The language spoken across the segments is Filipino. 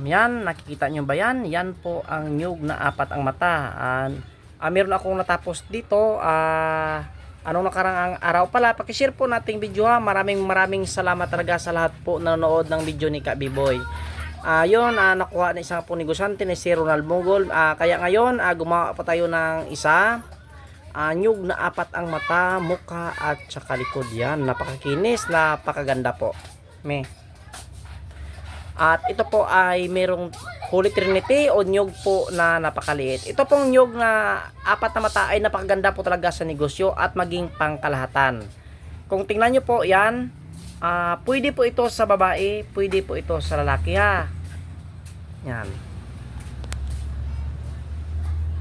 Yan, nakikita nyo ba yan? Yan po ang nyug na apat ang mata. Meron akong natapos dito. Anong nakarang araw pala. Pakishare po nating video ha. Maraming salamat talaga sa lahat po na nanood ng video ni Kabiboy. Yun, nakuha na isang po negosyante ni si Ronald Mongol. Kaya ngayon, gumawa pa tayo ng isa. Nyug na apat ang mata, mukha at saka likod. Yan, napakakinis, napakaganda po. At ito po ay merong Holy Trinity o nyug po na napakaliit. Ito pong nyug na apat na mata ay napakaganda po talaga sa negosyo at maging pangkalahatan. Kung tingnan nyo po yan, pwede po ito sa babae, pwede po ito sa lalaki ha. Yan.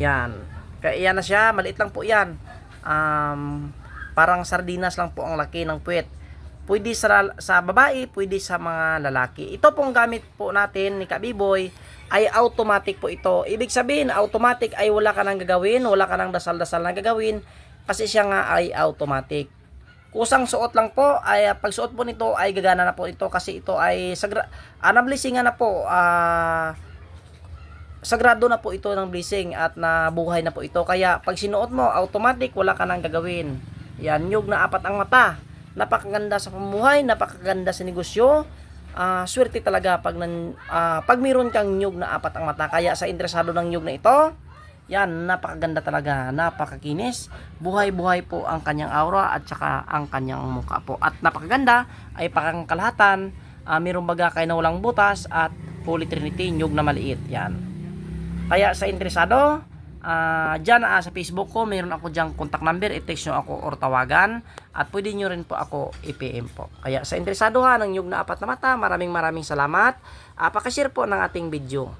Yan. Kaya yan na siya, maliit lang po yan. Parang sardinas lang po ang laki ng puwet. Pwede sa babae, pwede sa mga lalaki. Ito pong gamit po natin ni Kabiboy ay automatic po ito. Ibig sabihin, automatic ay wala ka nang gagawin, wala ka nang dasal-dasal na gagawin kasi siya nga ay automatic. Kusang suot lang po, ay pagsuot po nito ay gagana na po ito kasi ito ay na-blessingan na po. Sagrado na po ito ng blessing at nabuhay na po ito. Kaya pag sinuot mo, automatic wala ka nang gagawin. Yan, nyug na apat ang mata. Napakaganda sa pamumuhay, napakaganda sa negosyo. Swerte talaga pag mayroon kang nyug na apat ang mata. Kaya sa interesado ng nyug na ito, yan, napakaganda talaga, napakakinis. Buhay-buhay po ang kanyang aura at saka ang kanyang mukha po. At napakaganda ay pangkalahatan, mayroong bagakay na walang butas at Holy Trinity, nyug na maliit. Yan. Kaya sa interesado, dyan sa Facebook ko, mayroon ako dyang contact number, i-text nyo ako or tawagan at pwede nyo rin po ako i-PM po. Kaya sa interesado ha ng nyug na apat na mata, maraming salamat. Pakishare po ng ating video.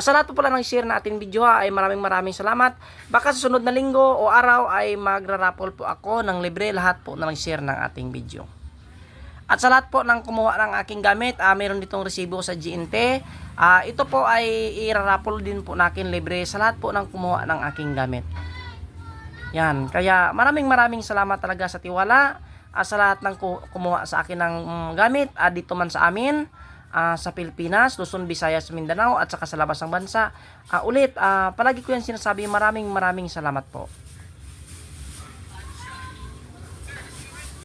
Sa lahat po pala ng share na ating video ha, ay maraming salamat. Baka sa sunod na linggo o araw ay magra-raffle po ako ng libre lahat po na share ng ating video. At sa lahat po ng kumuha ng aking gamit, mayroon ditong resibo sa GNT. Ito po ay irarapol din po nakin libre sa lahat po ng kumuha ng aking gamit. Yan, kaya maraming salamat talaga sa tiwala. Sa lahat ng kumuha sa akin ng gamit, dito man sa amin, sa Pilipinas, Luzon, Visayas, Mindanao, at saka sa labas ng bansa. Palagi ko yan sinasabi, maraming salamat po.